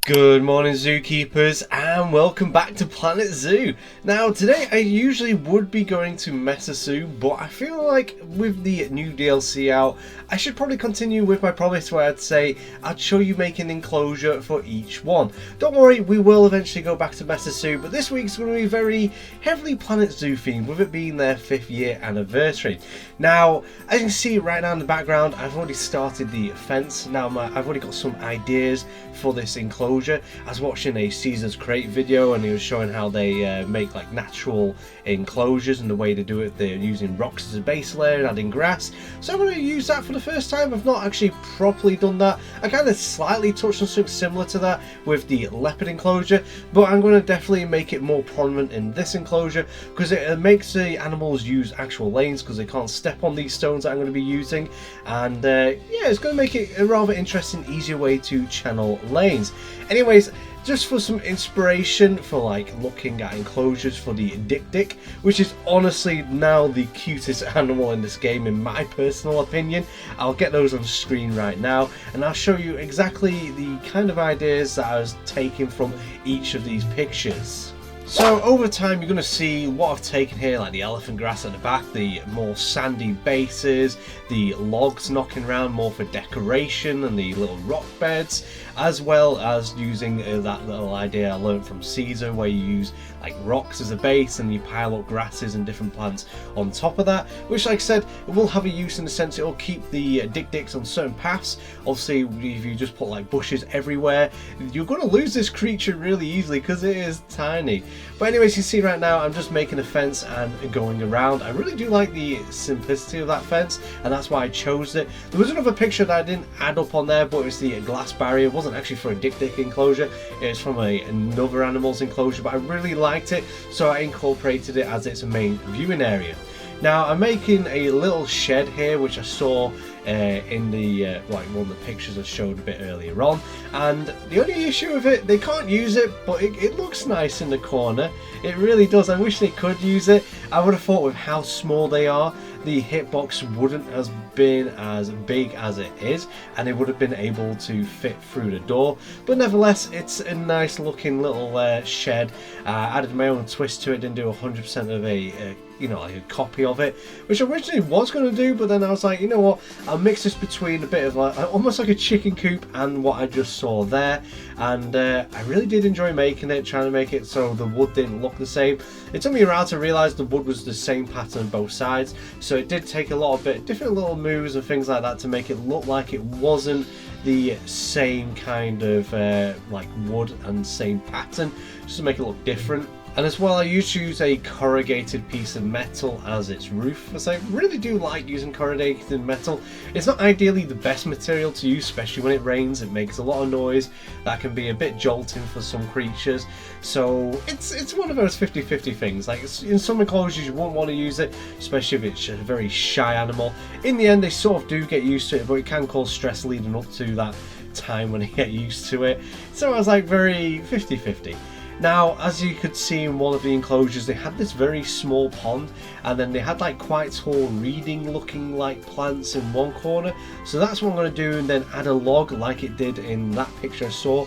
Good morning, Zookeepers, and welcome back to Planet Zoo. Now, today I usually would be going to Meta Zoo, but I feel like with the new DLC out, I should probably continue with my promise where I'd say I'd show you making enclosure for each one. Don't worry, we will eventually go back to Meta Zoo, but this week's going to be very heavily Planet Zoo themed, with it being their 5th year anniversary. Now, as you can see right now in the background, I've already started the fence. Now, I've already got some ideas for this enclosure. I was watching a Caesar's Crate video and he was showing how they make like natural enclosures, and the way to do it, they're using rocks as a base layer and adding grass. So I'm going to use that for the first time. I've not actually properly done that. I kind of slightly touched on something similar to that with the leopard enclosure, but I'm going to definitely make it more prominent in this enclosure because it makes the animals use actual lanes because they can't step on these stones that I'm going to be using. And yeah, it's going to make it a rather interesting, easier way to channel lanes. Anyways, just for some inspiration for like looking at enclosures for the Dik, which is honestly now the cutest animal in this game in my personal opinion. I'll get those on screen right now and I'll show you exactly the kind of ideas that I was taking from each of these pictures. So over time you're going to see what I've taken here, like the elephant grass at the back, the more sandy bases, the logs knocking around more for decoration, and the little rock beds, as well as using that little idea I learned from Caesar where you use like rocks as a base and you pile up grasses and different plants on top of that, which, like I said, it will have a use in the sense it will keep the Dik on certain paths. Obviously if you just put like bushes everywhere, you're going to lose this creature really easily because it is tiny. But anyways, you see right now I'm just making a fence and going around. I really do like the simplicity of that fence, and that's why I chose it. There was another picture that I didn't add up on there, but it was the glass barrier. It wasn't actually for a Dik enclosure, it's from another animal's enclosure, but I really liked it, so I incorporated it as its main viewing area. Now I'm making a little shed here, which I saw in the like one of the pictures I showed a bit earlier on, and the only issue with it, they can't use it, but it looks nice in the corner. It really does. I wish they could use it. I would have thought with how small they are, the hitbox wouldn't have been as big as it is, and it would have been able to fit through the door. But nevertheless, it's a nice looking little shed. I added my own twist to it, didn't do 100% of a like a copy of it, which I originally was going to do, but then I was like, you know what, I'll mix this between a bit of like almost like a chicken coop and what I just saw there. And I really did enjoy making it, trying to make it so the wood didn't look the same. It took me a while to realise the wood was the same pattern on both sides, so it did take a lot of different little moves and things like that to make it look like it wasn't the same kind of like wood and same pattern, just to make it look different. And as well, I used to use a corrugated piece of metal as its roof, as I really do like using corrugated metal. It's not ideally the best material to use, especially when it rains. It makes a lot of noise that can be a bit jolting for some creatures. So it's one of those 50-50 things. Like in some enclosures you won't want to use it, especially if it's a very shy animal. In the end they sort of do get used to it, but it can cause stress leading up to that time when they get used to it. So I was like very 50-50. Now, as you could see in one of the enclosures, they had this very small pond, and then they had like quite tall reeding looking like plants in one corner. So that's what I'm going to do, and then add a log like it did in that picture I saw,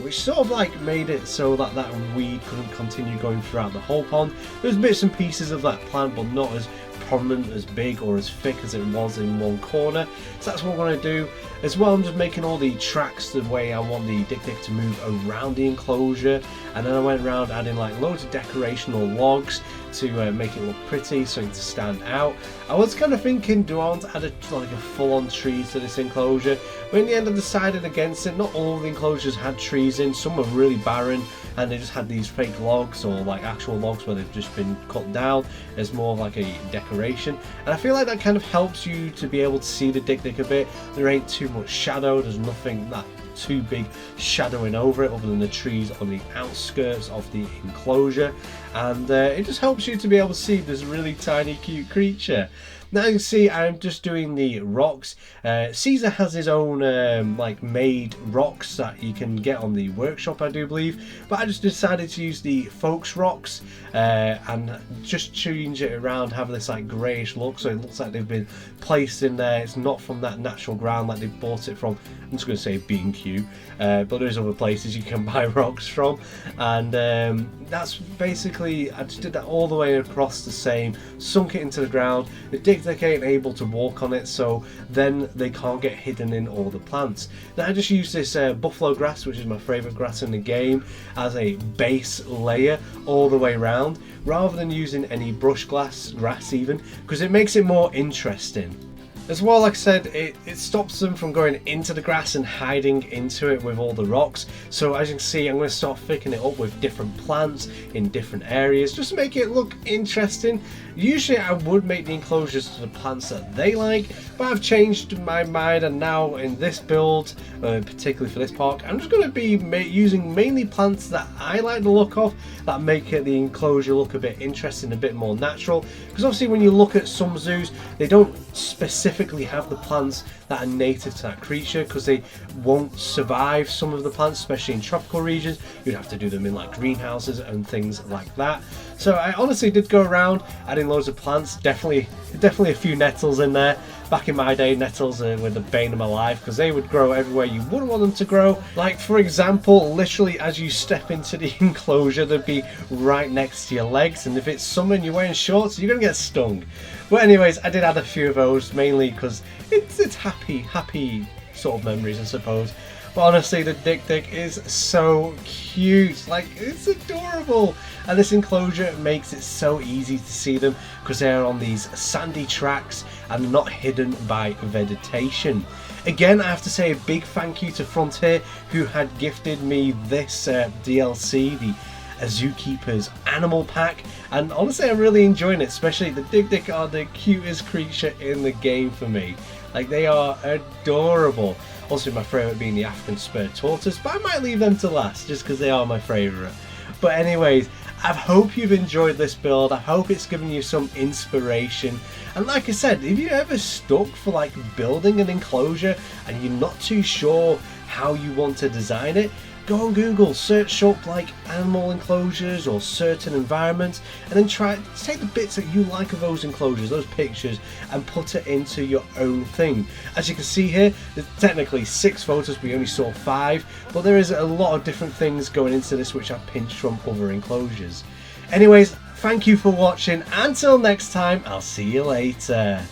which sort of like made it so that that weed couldn't continue going throughout the whole pond. There's bits and pieces of that plant, but not as prominent, as big or as thick as it was in one corner. So that's what I'm going to do. As well, I'm just making all the tracks the way I want the Dik to move around the enclosure, and then I went around adding like loads of decorational logs to make it look pretty, something to stand out. I was kind of thinking, do I want to add like a full-on tree to this enclosure? But in the end I decided against it. Not all of the enclosures had trees in, some were really barren and they just had these fake logs or like actual logs where they've just been cut down as more of like a decoration. And I feel like that kind of helps you to be able to see the Dik a bit. There ain't too much shadow, there's nothing that too big shadowing over it other than the trees on the outskirts of the enclosure, and it just helps you to be able to see this really tiny cute creature. Now you can see I'm just doing the rocks. Caesar has his own like made rocks that you can get on the workshop, I do believe, but I just decided to use the Folks rocks and just change it around, have this like greyish look, so it looks like they've been placed in there. It's not from that natural ground like they bought it from, I'm just going to say B&Q, but there's other places you can buy rocks from, and that's basically, I just did that all the way across the same, sunk it into the ground. The dig deck ain't able to walk on it, so then they can't get hidden in all the plants. Now I just use this buffalo grass, which is my favourite grass in the game, as a base layer all the way around, rather than using any brush grass even, because it makes it more interesting. As well, like I said, it stops them from going into the grass and hiding into it with all the rocks. So as you can see, I'm going to start thickening it up with different plants in different areas, just to make it look interesting. Usually I would make the enclosures to the plants that they like, but I've changed my mind, and now in this build, particularly for this park, I'm just going to be using mainly plants that I like the look of, that make the enclosure look a bit interesting, a bit more natural. Because obviously when you look at some zoos, they don't specifically have the plants that are native to that creature, because they won't survive some of the plants, especially in tropical regions. You'd have to do them in like greenhouses and things like that. So I honestly did go around adding loads of plants, definitely a few nettles in there. Back in my day, nettles were the bane of my life, because they would grow everywhere you wouldn't want them to grow. Like for example, literally as you step into the enclosure, they'd be right next to your legs, and if it's summer and you're wearing shorts, you're gonna get stung. But anyways, I did add a few of those, mainly because it's happy sort of memories, I suppose. But honestly, the dig deck is so cute, like it's adorable, and this enclosure makes it so easy to see them because they're on these sandy tracks and not hidden by vegetation. Again, I have to say a big thank you to Frontier, who had gifted me this DLC, the Zookeepers animal pack, and honestly I'm really enjoying it. Especially the dig deck are the cutest creature in the game for me. Like, they are adorable. Also my favourite being the African spur tortoise, but I might leave them to last just because they are my favourite. But anyways, I hope you've enjoyed this build. I hope it's given you some inspiration. And like I said, if you're ever stuck for like building an enclosure and you're not too sure how you want to design it, go on Google, search up like animal enclosures or certain environments, and then take the bits that you like of those enclosures, those pictures, and put it into your own thing. As you can see here, there's technically 6 photos, we only saw 5, but there is a lot of different things going into this which I've pinched from other enclosures. Anyways, thank you for watching. Until next time, I'll see you later.